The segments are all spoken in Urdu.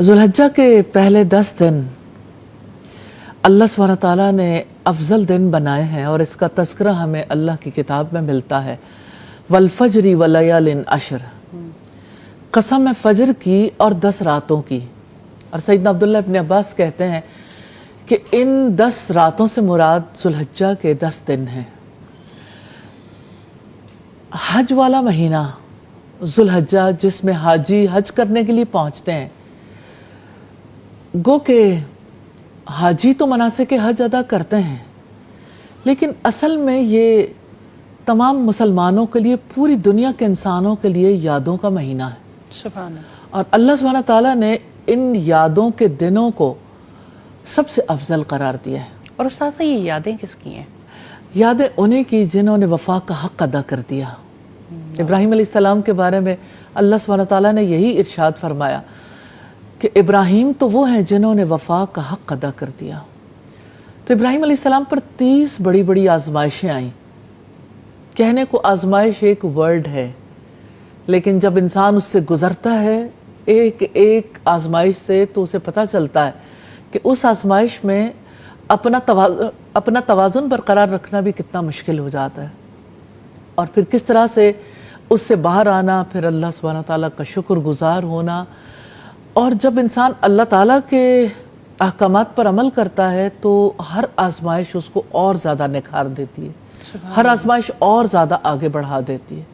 ذوالحجہ کے پہلے 10 دن اللہ سبحانہ تعالیٰ نے افضل دن بنائے ہیں، اور اس کا تذکرہ ہمیں اللہ کی کتاب میں ملتا ہے۔ والفجر ولیال عشر، قسم ہے فجر کی اور 10 راتوں کی۔ اور سیدنا عبداللہ ابن عباس کہتے ہیں کہ ان 10 راتوں سے مراد ذوالحجہ کے 10 دن ہیں۔ حج والا مہینہ ذوالحجہ، جس میں حاجی حج کرنے کے لیے پہنچتے ہیں، گو کہ حاجی تو مناسک حج ادا کرتے ہیں، لیکن اصل میں یہ تمام مسلمانوں کے لیے، پوری دنیا کے انسانوں کے لیے یادوں کا مہینہ ہے۔ سبحان اللہ۔ اور اللہ سبحانہ تعالیٰ نے ان یادوں کے دنوں کو سب سے افضل قرار دیا ہے۔ اور استاد یہ یادیں کس کی ہیں؟ یادیں انہیں کی جنہوں نے وفا کا حق ادا کر دیا۔ ابراہیم علیہ السلام کے بارے میں اللہ سبحانہ تعالیٰ نے یہی ارشاد فرمایا کہ ابراہیم تو وہ ہیں جنہوں نے وفا کا حق ادا کر دیا۔ تو ابراہیم علیہ السلام پر 30 بڑی بڑی آزمائشیں آئیں۔ کہنے کو آزمائش ایک ورڈ ہے، لیکن جب انسان اس سے گزرتا ہے ایک ایک آزمائش سے، تو اسے پتہ چلتا ہے کہ اس آزمائش میں اپنا توازن برقرار رکھنا بھی کتنا مشکل ہو جاتا ہے، اور پھر کس طرح سے اس سے باہر آنا، پھر اللہ سبحانہ تعالیٰ کا شکر گزار ہونا۔ اور جب انسان اللہ تعالیٰ کے احکامات پر عمل کرتا ہے تو ہر آزمائش اس کو اور زیادہ نکھار دیتی ہے، ہر آزمائش اور زیادہ آگے بڑھا دیتی ہے۔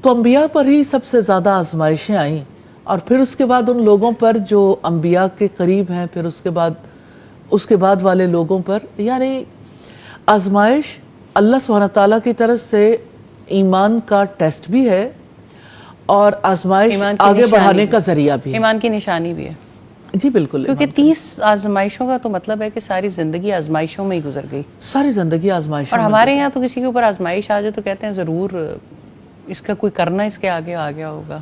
تو انبیاء پر ہی سب سے زیادہ آزمائشیں آئیں، اور پھر اس کے بعد ان لوگوں پر جو انبیاء کے قریب ہیں، پھر اس کے بعد والے لوگوں پر، یعنی آزمائش اللہ سبحانہ تعالیٰ کی طرف سے ایمان کا ٹیسٹ بھی ہے، اور آزمائش آگے بڑھانے کا ذریعہ بھی ہے، ایمان کی نشانی بھی ہے۔ جی بالکل، کیونکہ 30 آزمائشوں کا تو مطلب ہے کہ ساری زندگی آزمائشوں میں ہی گزر گئی، ساری زندگی آزمائشوں اور میں ہمارے یہاں تو کسی کے اوپر آزمائش آ جائے تو کہتے ہیں ضرور اس کا کوئی کرنا اس کے آگے آ گیا ہوگا۔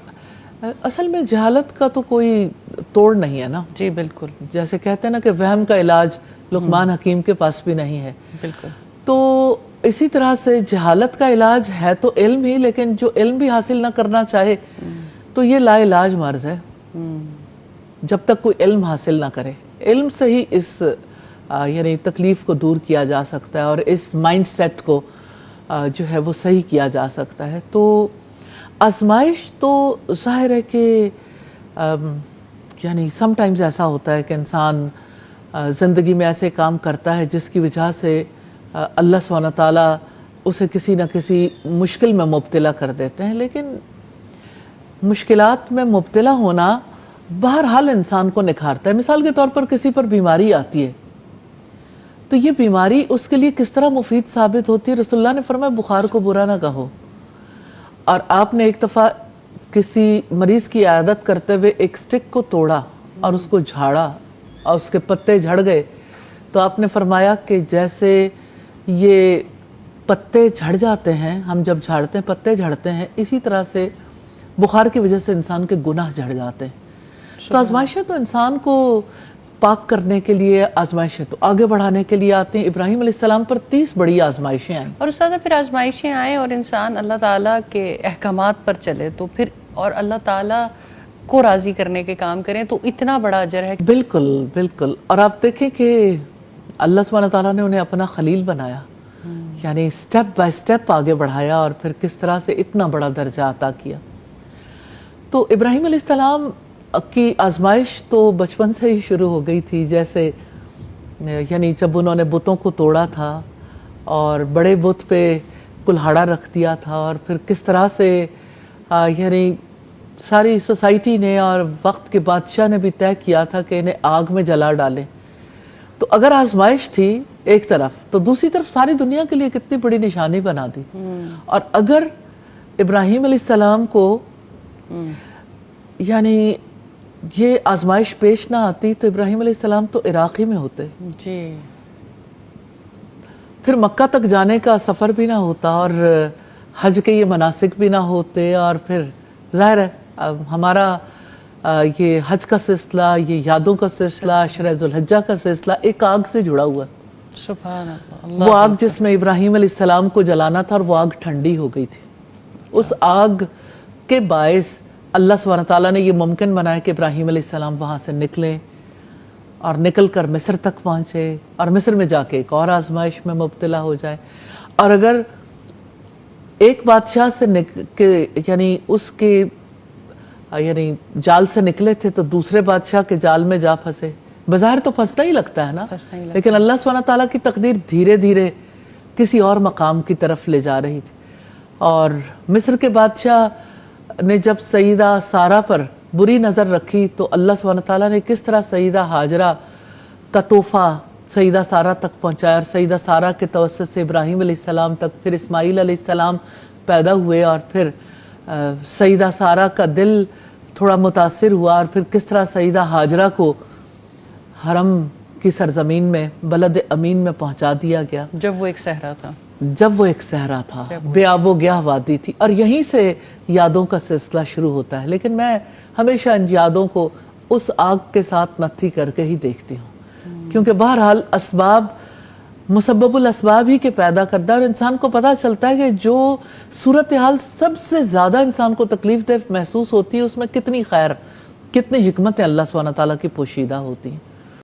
اصل میں جہالت کا تو کوئی توڑ نہیں ہے نا۔ جی بالکل، جیسے کہتے ہیں نا کہ وہم کا علاج لقمان حکیم کے پاس بھی نہیں ہے، بالکل۔ تو اسی طرح سے جہالت کا علاج ہے تو علم ہی، لیکن جو علم بھی حاصل نہ کرنا چاہے تو یہ لا علاج مرض ہے، جب تک کوئی علم حاصل نہ کرے۔ علم سے ہی اس یعنی تکلیف کو دور کیا جا سکتا ہے، اور اس مائنڈ سیٹ کو جو ہے وہ صحیح کیا جا سکتا ہے۔ تو آزمائش تو ظاہر ہے کہ یعنی سم ٹائمز ایسا ہوتا ہے کہ انسان زندگی میں ایسے کام کرتا ہے جس کی وجہ سے اللہ سبحانہ تعالیٰ اسے کسی نہ کسی مشکل میں مبتلا کر دیتے ہیں، لیکن مشکلات میں مبتلا ہونا بہرحال انسان کو نکھارتا ہے۔ مثال کے طور پر کسی پر بیماری آتی ہے تو یہ بیماری اس کے لیے کس طرح مفید ثابت ہوتی ہے۔ رسول اللہ نے فرمایا بخار کو برا نہ کہو، اور آپ نے ایک دفعہ کسی مریض کی عیادت کرتے ہوئے ایک سٹک کو توڑا اور اس کو جھاڑا اور اس کے پتے جھڑ گئے، تو آپ نے فرمایا کہ جیسے یہ پتے جھڑ جاتے ہیں، ہم جب جھاڑتے ہیں پتے جھڑتے ہیں، اسی طرح سے بخار کی وجہ سے انسان کے گناہ جھڑ جاتے ہیں۔ تو آزمائشیں تو انسان کو پاک کرنے کے لیے، آزمائشیں تو آگے بڑھانے کے لیے آتے ہیں۔ ابراہیم علیہ السلام پر 30 بڑی آزمائشیں آئیں، اور استاد پھر آزمائشیں آئیں اور انسان اللہ تعالیٰ کے احکامات پر چلے تو پھر، اور اللہ تعالیٰ کو راضی کرنے کے کام کریں تو اتنا بڑا اجر ہے۔ بالکل بالکل۔ اور آپ دیکھیں کہ اللہ سبحانہ تعالیٰ نے انہیں اپنا خلیل بنایا، یعنی سٹیپ بائی سٹیپ آگے بڑھایا، اور پھر کس طرح سے اتنا بڑا درجہ عطا کیا۔ تو ابراہیم علیہ السلام کی آزمائش تو بچپن سے ہی شروع ہو گئی تھی، جیسے یعنی جب انہوں نے بتوں کو توڑا تھا اور بڑے بت پہ کلہاڑا رکھ دیا تھا، اور پھر کس طرح سے یعنی ساری سوسائٹی نے اور وقت کے بادشاہ نے بھی طے کیا تھا کہ انہیں آگ میں جلا ڈالیں۔ تو اگر آزمائش تھی ایک طرف، تو دوسری طرف ساری دنیا کے لیے کتنی بڑی نشانی بنا دی۔ اور اگر ابراہیم علیہ السلام کو یعنی یہ آزمائش پیش نہ آتی تو ابراہیم علیہ السلام تو عراق ہی میں ہوتے، جی، پھر مکہ تک جانے کا سفر بھی نہ ہوتا، اور حج کے یہ مناسک بھی نہ ہوتے، اور پھر ظاہر ہے ہمارا یہ حج کا سلسلہ، یہ یادوں کا سلسلہ، عشرہ ذوالحجہ کا سلسلہ ایک آگ سے جڑا ہوا ہے۔ سبحان اللہ۔ وہ آگ جس میں ابراہیم علیہ السلام کو جلانا تھا، اور وہ آگ ٹھنڈی ہو گئی تھی، اس آگ کے باعث اللہ سبحانہ تعالیٰ نے یہ ممکن بنایا کہ ابراہیم علیہ السلام وہاں سے نکلیں اور نکل کر مصر تک پہنچے اور مصر میں جا کے ایک اور آزمائش میں مبتلا ہو جائے. اور اگر ایک بادشاہ سے یعنی اس کے یعنی جال سے نکلے تھے تو دوسرے بادشاہ کے جال میں جا پھنسے. بظاہر تو پھنسنا ہی لگتا ہے نا, لیکن اللہ سبحانہ تعالیٰ کی تقدیر دھیرے دھیرے کسی اور مقام کی طرف لے جا رہی تھی. اور مصر کے بادشاہ نے جب سیدہ سارہ پر بری نظر رکھی تو اللہ سبحانہ تعالیٰ نے کس طرح سیدہ ہاجرہ کا تحفہ سیدہ سارہ تک پہنچایا, اور سیدہ سارہ کے توسط سے ابراہیم علیہ السلام تک, پھر اسماعیل علیہ السلام پیدا ہوئے, اور پھر سیدہ سارہ کا دل تھوڑا متاثر ہوا, اور پھر کس طرح سیدہ ہاجرہ کو حرم کی سرزمین میں بلد امین میں پہنچا دیا گیا جب وہ ایک صحرا تھا, بے آب و گیاہ وادی تھی. اور یہیں سے یادوں کا سلسلہ شروع ہوتا ہے. لیکن میں ہمیشہ ان یادوں کو اس آگ کے ساتھ متھی کر کے ہی دیکھتی ہوں, کیونکہ بہرحال اسباب مسبب الاسباب ہی کے پیدا کردہ, اور انسان کو پتہ چلتا ہے کہ جو صورتحال سب سے زیادہ انسان کو تکلیف دہ محسوس ہوتی ہے اس میں کتنی خیر, کتنی حکمتیں اللہ سبحانہ تعالیٰ کی پوشیدہ ہوتی ہیں.